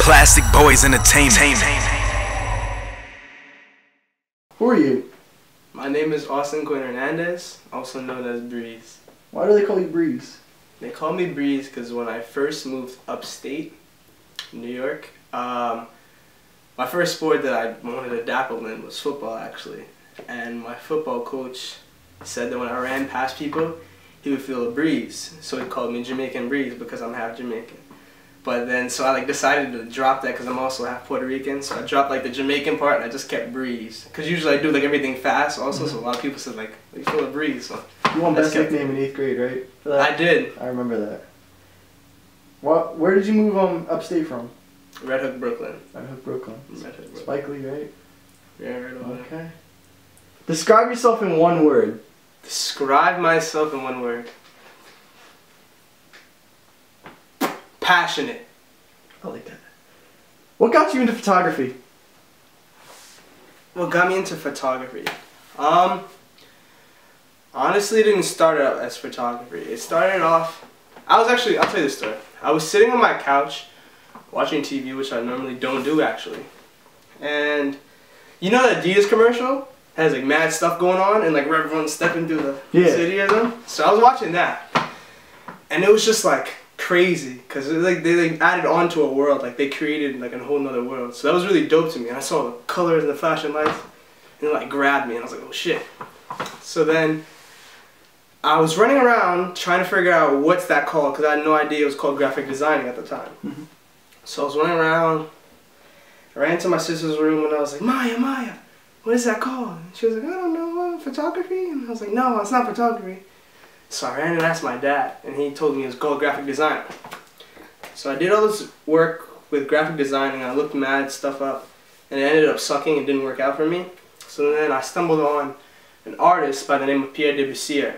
Plastic Boys Entertainment. Who are you? My name is Austin Quinn Hernandez, also known as Breeze. Why do they call you Breeze? They call me Breeze because when I first moved upstate, New York, my first sport that I wanted to dabble in was football, actually. And my football coach said that when I ran past people, he would feel a breeze. So he called me Jamaican Breeze because I'm half Jamaican. But then, so I decided to drop that because I'm also half Puerto Rican. So I dropped the Jamaican part and I just kept Breeze. Because usually I do everything fast also, so a lot of people said you feel a breeze. So you won best nickname in 8th grade, right? For that? I did. I remember that. Where did you move upstate from? Red Hook, Brooklyn. Red Hook, Brooklyn. Red Hook, Brooklyn. Spike Lee, right? Yeah, right over there. Okay. Describe yourself in one word. Describe myself in one word. Passionate. I like that. What got you into photography? What got me into photography? Honestly, it didn't start out as photography. It started off, I'll tell you this story. I was sitting on my couch watching TV, which I normally don't do actually. And you know that Adidas commercial has mad stuff going on and everyone's stepping through the city or something? So I was watching that. And it was just crazy because they added on to a world, they created a whole nother world. So that was really dope to me. And I saw the colors and the flashing lights and it grabbed me and I was like, oh shit. So then I was running around trying to figure out what's that called because I had no idea it was called graphic designing at the time. Mm-hmm. So I was running around, I ran to my sister's room and I was like, Maya, what is that called? And she was like, I don't know, photography? And I was like, no, it's not photography. So I ran and asked my dad, and he told me it was called graphic design. So I did all this work with graphic design, and I looked mad stuff up, and it ended up sucking and didn't work out for me. So then I stumbled on an artist by the name of Pierre Debussier.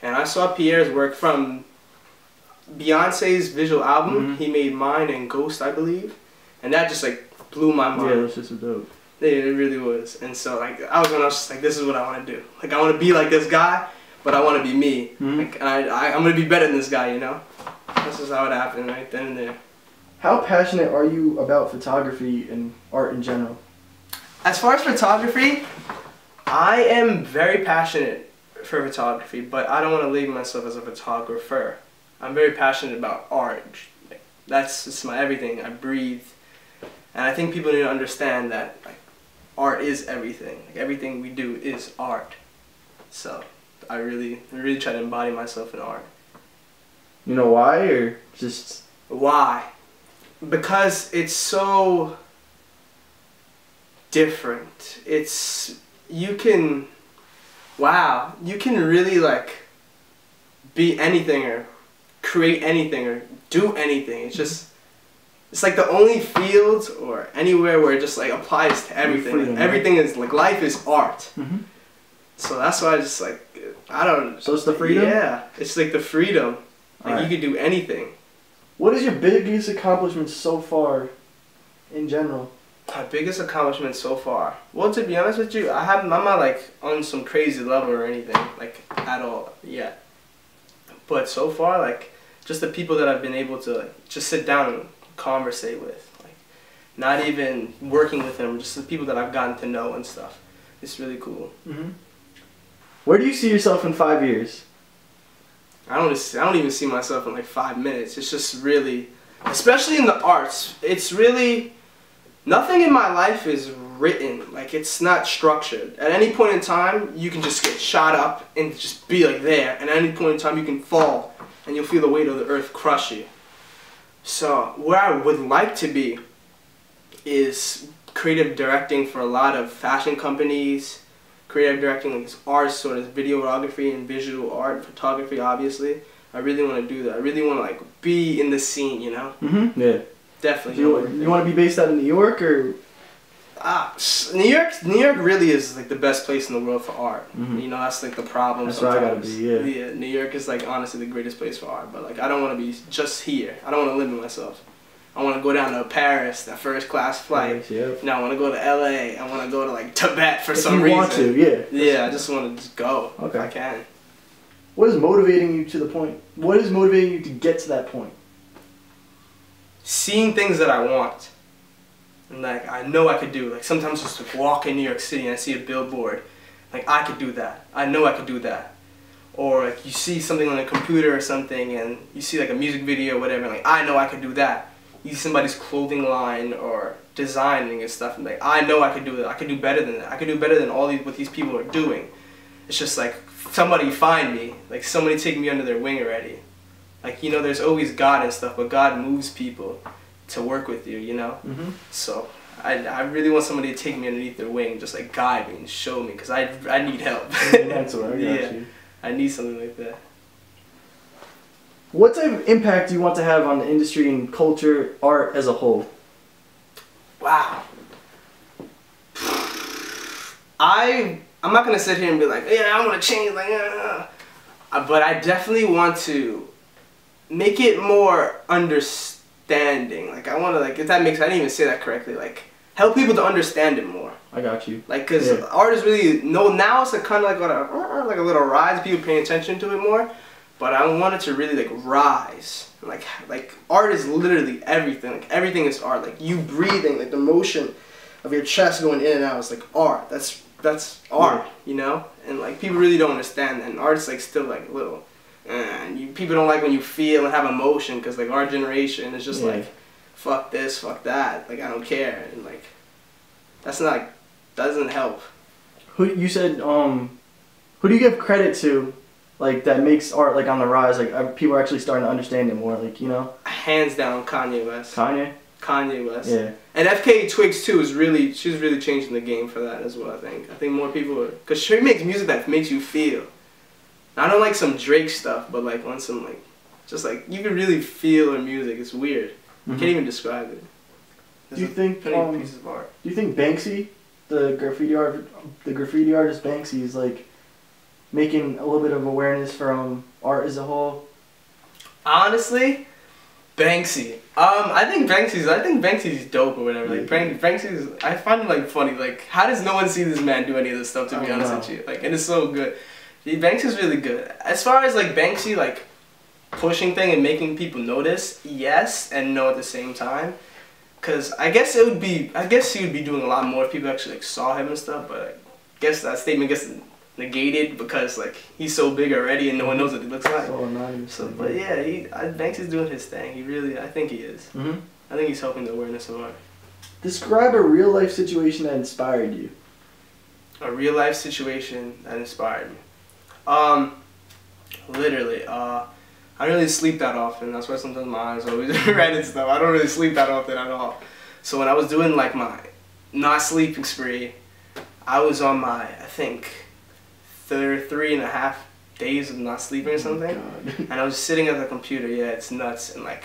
And I saw Pierre's work from Beyonce's visual album. Mm-hmm. He made Mine and Ghost, I believe. And that just blew my mind. Yeah, that's just so dope. Yeah, it really was. And so I was just this is what I want to do. I want to be like this guy, but I want to be me. Mm-hmm. I'm going to be better than this guy, you know? This is how it happened right then and there. How passionate are you about photography and art in general? As far as photography, I am very passionate for photography, but I don't want to label myself as a photographer. I'm very passionate about art. That's just my everything. I breathe. And I think people need to understand that art is everything. Everything we do is art. So I really try to embody myself in art. You know why, or just why? Because it's so different. You can really be anything or create anything or do anything. It's the only field or anywhere where it just applies to everything. Freedom, everything is life is art. Mm-hmm. So that's why I I don't. So it's the freedom? Yeah, it's the freedom. You could do anything. What is your biggest accomplishment so far, in general? My biggest accomplishment so far? Well, to be honest with you, I'm not on some crazy level or anything at all yet. But so far, just the people that I've been able to just sit down and conversate with, not even working with them, just the people that I've gotten to know and stuff. It's really cool. Mm-hmm. Where do you see yourself in 5 years? I don't even see myself in 5 minutes. It's just really, especially in the arts, it's really, nothing in my life is written. It's not structured. At any point in time, you can just get shot up and just be there. And at any point in time, you can fall and you'll feel the weight of the earth crush you. So where I would like to be is creative directing for a lot of fashion companies, creative directing art, sort of videography and visual art, photography obviously. I really want to do that. I really want to be in the scene, you know? Mm-hmm. Yeah. Definitely. You want to be based out of New York or? New York really is the best place in the world for art. Mm-hmm. You know, that's the problem. That's where I gotta be. Yeah. New York is honestly the greatest place for art. But I don't want to be just here. I don't want to limit myself. I want to go down to Paris, that first class flight. Paris, yep. No, I want to go to LA. I want to go to Tibet for some reason. You want to, yeah. Yeah, I just want to just go if I can. What is motivating you to the point? What is motivating you to get to that point? seeing things that I want. And like, I know I could do. Like, sometimes just like walk in New York City and I see a billboard. Like, I could do that. I know I could do that. Or like, you see something on a computer or something and you see like a music video or whatever, and like, I know I could do that. You see somebody's clothing line or designing and stuff, and like, I know I could do it. I could do better than that. I could do better than what these people are doing. It's just like, somebody find me. Like, somebody take me under their wing already. Like, you know, there's always God and stuff, but God moves people to work with you, you know? Mm-hmm. So, I really want somebody to take me underneath their wing, just like guide me and show me, because I need help. That's what I got Yeah, you. I need something like that. What type of impact do you want to have on the industry and culture, art as a whole? Wow. I'm not gonna sit here and be like, yeah, I want to change, like, but I definitely want to make it more understanding. Like, I want to, like, if that makes, I didn't even say that correctly. Like, help people to understand it more. I got you. Like, cause art is really now it's like kind of like a little rise. People paying attention to it more. But I want it to really like rise. Like art is literally everything. Like, everything is art. Like, you breathing, like the motion of your chest going in and out is like art. That's art, you know? And like, people really don't understand that. And art's like still like little. And people don't like when you feel and have emotion, because like our generation is just like, fuck this, fuck that. Like, I don't care. And like, doesn't help. Who you said? Who do you give credit to? Like, that makes art like on the rise. Like, people are actually starting to understand it more. Like, you know. Hands down, Kanye West. Kanye West. Yeah. And FK Twigs too she's really changing the game for that as well. I think more people are, because she makes music that makes you feel. I don't like some Drake stuff, but like on some like, just like, you can really feel her music. It's weird. You can't even describe it. Do you think pieces of art. Do you think Banksy, the graffiti artist Banksy, is like making a little bit of awareness from art as a whole? Honestly, Banksy. I think Banksy's dope or whatever. Like, Banksy's, I find him like funny. Like, how does no one see this man do any of this stuff, to be honest with you? Like, and it's so good. Banksy's really good. As far as like Banksy like pushing thing and making people notice, yes and no at the same time. Cause I guess he would be doing a lot more if people actually like saw him and stuff. But I guess that statement gets negated because like he's so big already and no one knows what he looks like. So, but yeah, Banksy's doing his thing. I think he is. Mm-hmm. I think he's helping the awareness of art. Describe a real life situation that inspired you. A real life situation that inspired me. Literally, I don't really sleep that often. That's why sometimes my eyes are always red and stuff. I don't really sleep that often at all. So when I was doing like my not sleeping spree, I was on my, I think, 3.5 days of not sleeping or something. And I was sitting at the computer. Yeah, it's nuts. And like,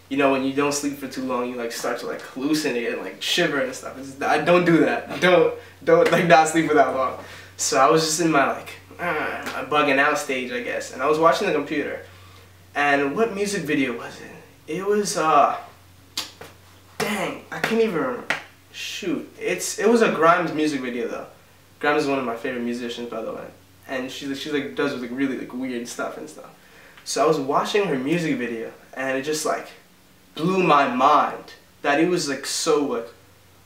you know, when you don't sleep for too long, you like start to like hallucinate and like shiver and stuff. I don't do that. Don't like not sleep for that long. So I was just in my like a bugging out stage, I guess. And I was watching the computer. And what music video was it? It was dang, I can't even shoot. It was a Grimes music video though. Grimes is one of my favorite musicians, by the way. And she like does like really like weird stuff and stuff. So I was watching her music video and it just like blew my mind that it was like so like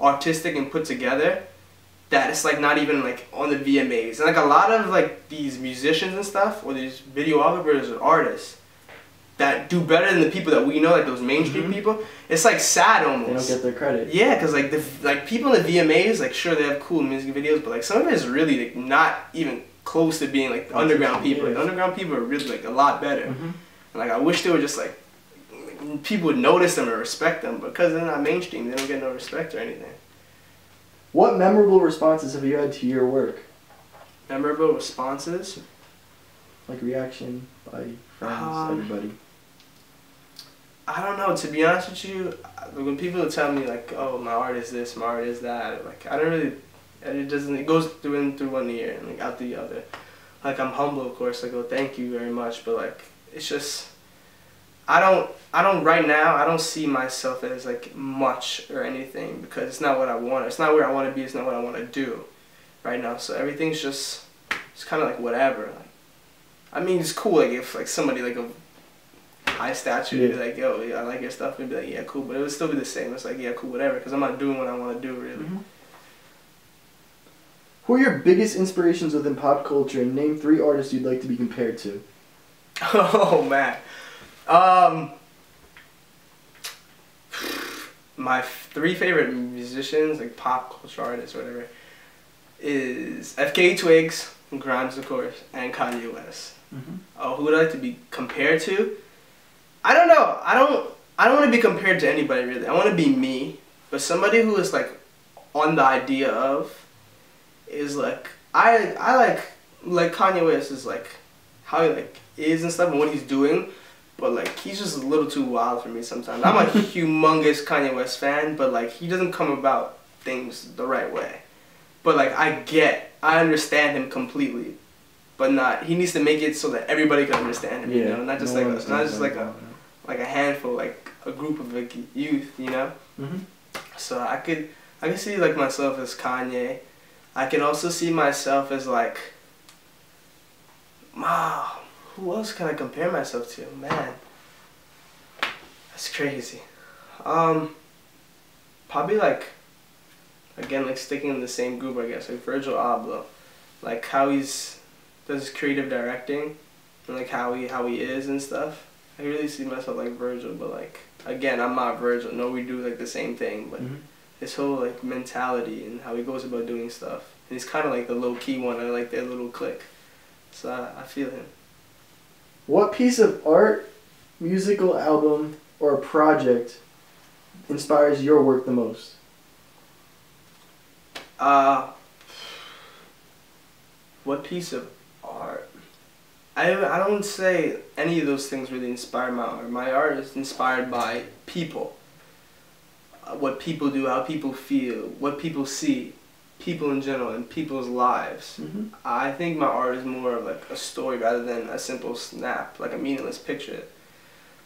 artistic and put together that it's like not even like on the VMAs. And like a lot of like these musicians and stuff, or these videographers or artists that do better than the people that we know, like those mainstream people, it's like sad almost. They don't get their credit. Yeah, because like people in the VMAs, like sure they have cool music videos, but like some of it is really like not even close to being like the underground people. Like, the underground people are really like a lot better. And like I wish they were just like people would notice them or respect them, because they're not mainstream, they don't get no respect or anything. What memorable responses have you had to your work? Memorable responses? Like reaction by friends, everybody. I don't know, to be honest with you, when people tell me like, oh, my art is this, my art is that, like I don't really, it goes through one ear and like out the other. Like I'm humble, of course, like, oh, thank you very much, but like, it's just, I don't right now, I don't see myself as like much or anything, because it's not what I want, it's not where I want to be, it's not what I want to do right now, so everything's just, it's kind of like whatever. Like, I mean, it's cool, like if like somebody like high stature to be like, yo, yeah, I like your stuff, and be like, yeah, cool, but it would still be the same. It's like, yeah, cool, whatever, because I'm not doing what I want to do, really. Who are your biggest inspirations within pop culture, and name 3 artists you'd like to be compared to? Oh, man. My 3 favorite musicians, like pop culture artists or whatever, is FKA Twigs, Grimes, of course, and Kanye West. Who would I like to be compared to? I don't know. I don't want to be compared to anybody, really. I want to be me, but somebody who is like on the idea of is like I like Kanye West is like how he like is and stuff and what he's doing, but like he's just a little too wild for me sometimes. I'm a humongous Kanye West fan, but like he doesn't come about things the right way. But like I understand him completely, but not. He needs to make it so that everybody can understand him. You know, not just like a handful, like a group of like youth. You know. So I could see like myself as Kanye. I can also see myself as like, wow, who else can I compare myself to? Man, that's crazy. Probably like, again, like sticking in the same group, I guess, like Virgil Abloh, like how does creative directing, and like how he is and stuff. I really see myself like Virgil, but like again, I'm not Virgil. No, we do like the same thing, but his whole like mentality and how he goes about doing stuff. And he's kind of like the low key one. I like their little clique, so I feel him. What piece of art, musical album, or project inspires your work the most? What piece of art? I don't say any of those things really inspire my art. My art is inspired by people. What people do, how people feel, what people see, people in general, and people's lives. I think my art is more of like a story rather than a simple snap, like a meaningless picture.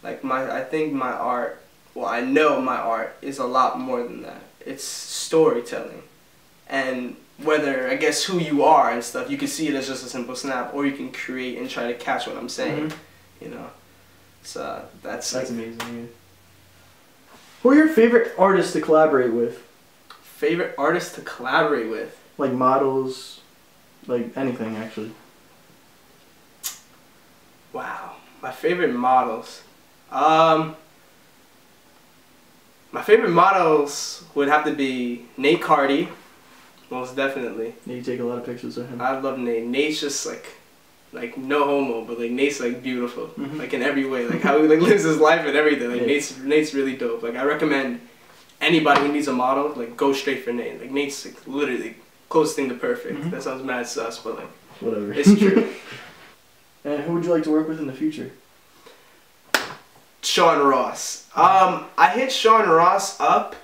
Like I think my art, well, I know my art is a lot more than that. It's storytelling. And whether, I guess, who you are and stuff, you can see it as just a simple snap, or you can create and try to catch what I'm saying, you know. So that's amazing. Yeah. Who are your favorite artists to collaborate with? Favorite artists to collaborate with? Like models, like anything actually. Wow, my favorite models. My favorite models would have to be Nate Cardy. Most definitely. Yeah, you take a lot of pictures of him. I love Nate. Nate's just like no homo, but like Nate's like beautiful, like in every way, like how he like lives his life and everything. Like Nate's really dope. Like I recommend anybody who needs a model, like go straight for Nate. Like Nate's like literally closest thing to perfect. That sounds mad sus, but like whatever. It's true. And who would you like to work with in the future? Shawn Ross. I hit Shawn Ross up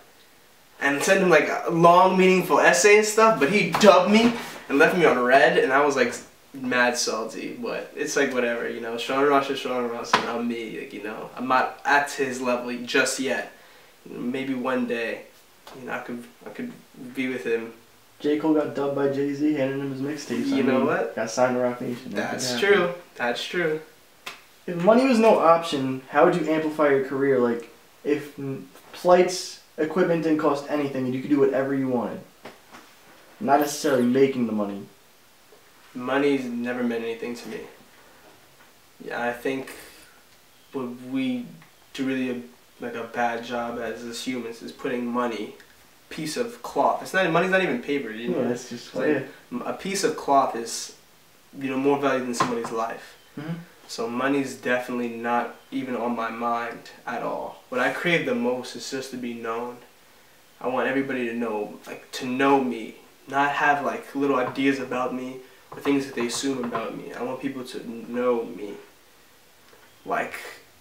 and sent him like a long, meaningful essay and stuff, but he dubbed me and left me on red, and I was like mad salty. But it's like whatever, you know. Shawn Ross is Shawn Ross, and I'm me. Like, you know, I'm not at his level just yet. Maybe one day, you know, I could be with him. J. Cole got dubbed by Jay-Z, handing him his mixtapes. You know what? Got signed to Rock Nation. That's true. That's true. If money was no option, how would you amplify your career? Like, if flights, equipment didn't cost anything and you could do whatever you wanted. Not necessarily making the money. Money's never meant anything to me. Yeah, I think what we do really like a bad job as humans is putting money, piece of cloth. Money's not even paper, you know. Yeah, it's just like, a piece of cloth is, you know, more valuable than somebody's life. So money's definitely not even on my mind at all. What I crave the most is just to be known. I want everybody to know, like, to know me, not have like little ideas about me or things that they assume about me. I want people to know me. Like,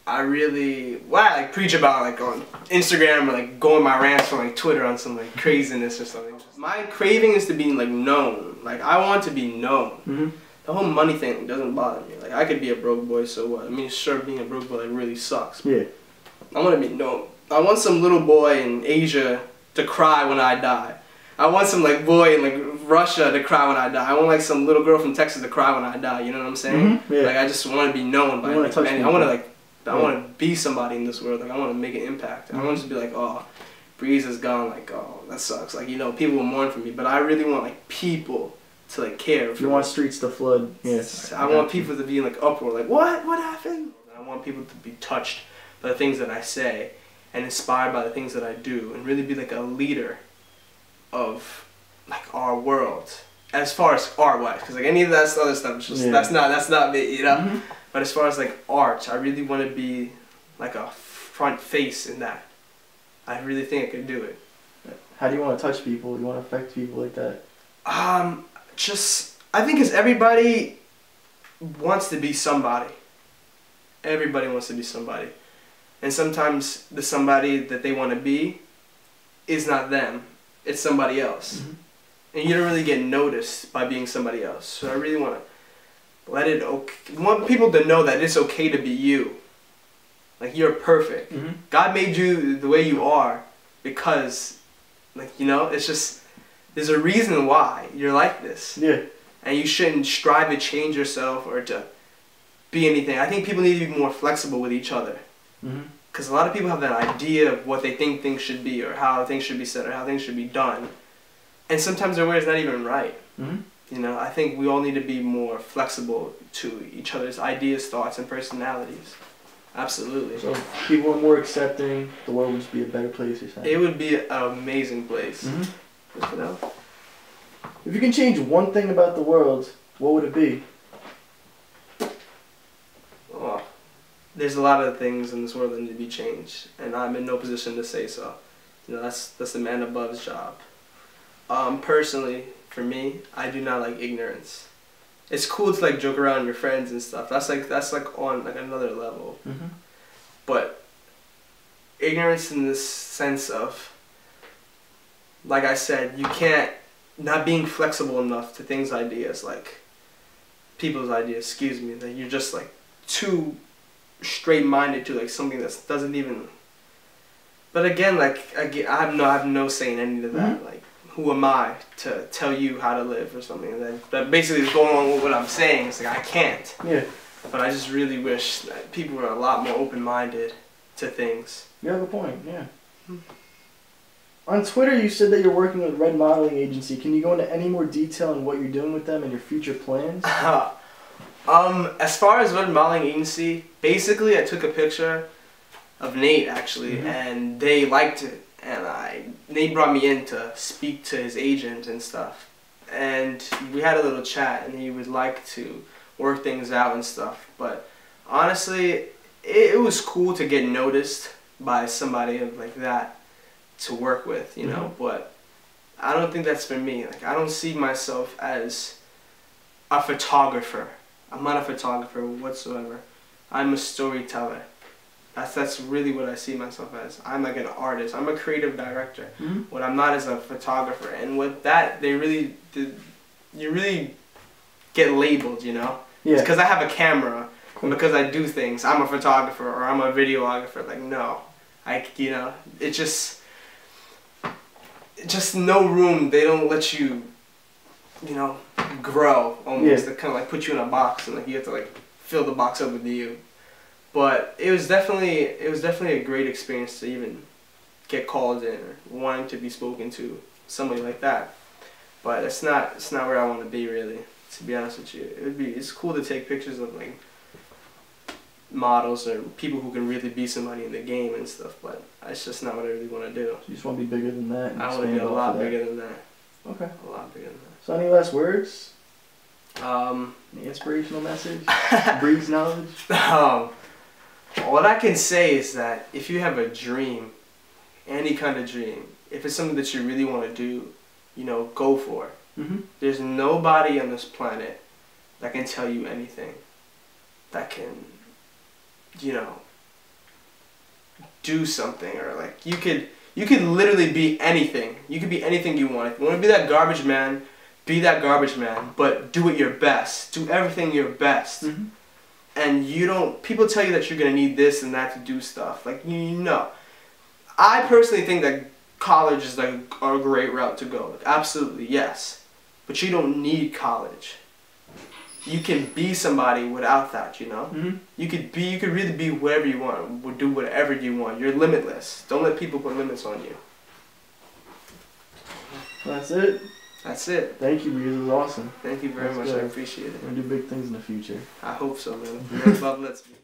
I like preach about like on Instagram or like go on my rants on like Twitter on some like craziness or something. My craving is to be like known. Like, I want to be known. The whole money thing doesn't bother me. Like, I could be a broke boy, so what? I mean, sure, being a broke boy like really sucks. Yeah. I want to be known. I want some little boy in Asia to cry when I die. I want some like boy in like Russia to cry when I die. I want like some little girl from Texas to cry when I die. You know what I'm saying? Yeah. Like, I just want to be known by many. I want to like But I want to be somebody in this world. Like, I want to make an impact. I don't want to just be like, oh, Breeze is gone. Like, oh, that sucks. Like, you know, people will mourn for me. But I really want, like, people to, like, care. You want streets to flood. Yes. I want people to be in, like, uproar. Like, what? What happened? I want people to be touched by the things that I say and inspired by the things that I do and really be, like, a leader of, like, our world. As far as art-wise. Because, like, any of that other stuff, is just, that's not me, you know? But as far as, like, art, I really want to be, like, a front face in that. I really think I could do it. How do you want to touch people? You want to affect people like that? I think because everybody wants to be somebody. Everybody wants to be somebody. And sometimes the somebody that they want to be is not them. It's somebody else. And you don't really get noticed by being somebody else. So I really want to want people to know that it's okay to be you. Like, you're perfect. God made you the way you are because, like, you know, it's just, there's a reason why you're like this. Yeah. And you shouldn't strive to change yourself or to be anything. I think people need to be more flexible with each other. Because a lot of people have that idea of what they think things should be or how things should be said or how things should be done. And sometimes their way is not even right. You know, I think we all need to be more flexible to each other's ideas, thoughts, and personalities. Absolutely. So if people are more accepting, the world would just be a better place, you're saying? It would be an amazing place. You know? If you can change one thing about the world, what would it be? Oh, there's a lot of things in this world that need to be changed, and I'm in no position to say so. You know, that's the man above's job. Personally, for me, I do not like ignorance. It's cool to, like, joke around with your friends and stuff. That's like on, like, another level. But ignorance in this sense of, like I said, you can't, not being flexible enough to things, ideas, like people's ideas, excuse me, that you're just, like, too straight-minded to, like, something that doesn't even. But again, like, I have no say in any of that. Like, who am I to tell you how to live or something? That basically is going on with what I'm saying. It's like, I can't. Yeah. But I just really wish that people were a lot more open-minded to things. You have a point, yeah. On Twitter, you said that you're working with Red Modeling Agency. Can you go into any more detail on what you're doing with them and your future plans? As far as Red Modeling Agency, basically I took a picture of Nate, actually, and they liked it. And Nate brought me in to speak to his agent and stuff. And we had a little chat, and he would like to work things out and stuff. But honestly, it was cool to get noticed by somebody like that to work with, you know. But I don't think that's for me. Like, I don't see myself as a photographer. I'm not a photographer whatsoever. I'm a storyteller. That's really what I see myself as. I'm like an artist. I'm a creative director. What I'm not is a photographer. And with that, you really get labeled, you know? Yeah. It's because I have a camera, and because I do things, I'm a photographer or I'm a videographer. Like, no. You know, it's just no room. They don't let you, you know, grow almost. They kind of like put you in a box and like you have to like fill the box up with you. But it was definitely a great experience to even get called in or wanting to be spoken to, somebody like that. But it's not where I want to be, really, to be honest with you. It's cool to take pictures of like models or people who can really be somebody in the game and stuff, but it's just not what I really want to do. You just want to be bigger than that? I want to be a lot bigger than that. Okay. A lot bigger than that. So any last words? Any inspirational message? Breeze knowledge? What I can say is that if you have a dream, any kind of dream, if it's something that you really want to do, you know, go for it. There's nobody on this planet that can tell you anything, that can, you know, do something, or like you could literally be anything. You could be anything you want. If you want to be that garbage man, be that garbage man, but do it your best. Do everything your best. And people tell you that you're going to need this and that to do stuff. Like, you know. I personally think that college is like a great route to go. Like, absolutely, yes. But you don't need college. you can be somebody without that, you know? Mm-hmm. You could really be whatever you want, do whatever you want. You're limitless. Don't let people put limits on you. That's it. That's it. Thank you, Reese. It was awesome. Thank you very much. Good. I appreciate it. We're gonna do big things in the future. I hope so, man. Love lets me.